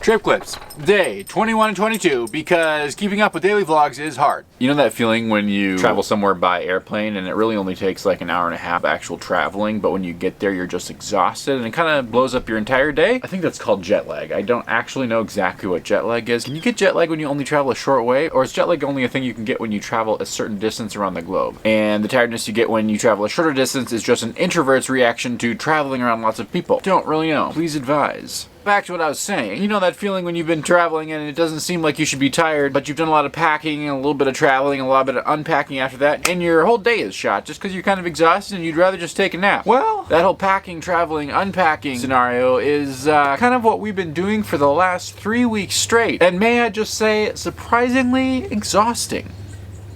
Trip clips, day 21 and 22, because keeping up with daily vlogs is hard. You know that feeling when you travel somewhere by airplane and it really only takes like an hour and a half of actual traveling, but when you get there you're just exhausted and it kind of blows up your entire day? I think that's called jet lag. I don't actually know exactly what jet lag is. Can you get jet lag when you only travel a short way? Or is jet lag only a thing you can get when you travel a certain distance around the globe? And the tiredness you get when you travel a shorter distance is just an introvert's reaction to traveling around lots of people. Don't really know. Please advise. Back to what I was saying. You know that feeling when you've been traveling and it doesn't seem like you should be tired, but you've done a lot of packing and a little bit of traveling and a lot of unpacking after that, and your whole day is shot just because you're kind of exhausted and you'd rather just take a nap. Well, that whole packing, traveling, unpacking scenario is kind of what we've been doing for the last 3 weeks straight. And may I just say, surprisingly exhausting.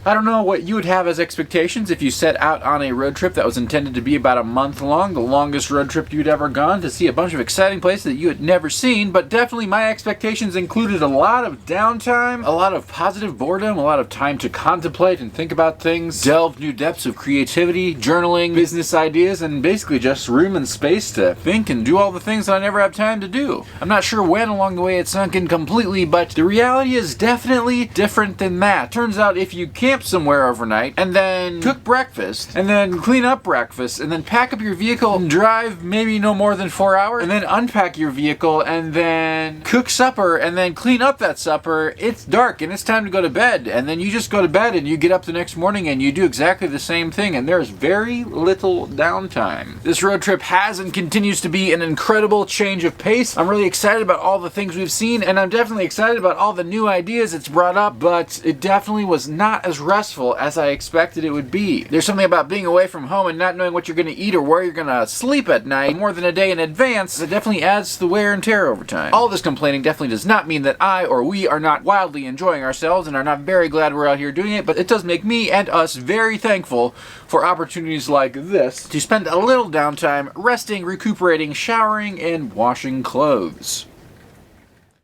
I don't know what you would have as expectations if you set out on a road trip that was intended to be about a month long, the longest road trip you'd ever gone, to see a bunch of exciting places that you had never seen, but definitely my expectations included a lot of downtime, a lot of positive boredom, a lot of time to contemplate and think about things, delve new depths of creativity, journaling, business ideas, and basically just room and space to think and do all the things that I never have time to do. I'm not sure when along the way it sunk in completely, but the reality is definitely different than that. Turns out if you camp somewhere overnight and then cook breakfast and then clean up breakfast and then pack up your vehicle and drive maybe no more than 4 hours and then unpack your vehicle and then cook supper and then clean up that supper, it's dark and it's time to go to bed, and then you just go to bed and you get up the next morning and you do exactly the same thing, and there's very little downtime. This road trip has and continues to be an incredible change of pace. I'm really excited about all the things we've seen, and I'm definitely excited about all the new ideas it's brought up, but it definitely was not as restful as I expected it would be. There's something about being away from home and not knowing what you're going to eat or where you're going to sleep at night more than a day in advance that definitely adds to the wear and tear over time. All this complaining definitely does not mean that I or we are not wildly enjoying ourselves and are not very glad we're out here doing it, but it does make me and us very thankful for opportunities like this to spend a little downtime resting, recuperating, showering, and washing clothes.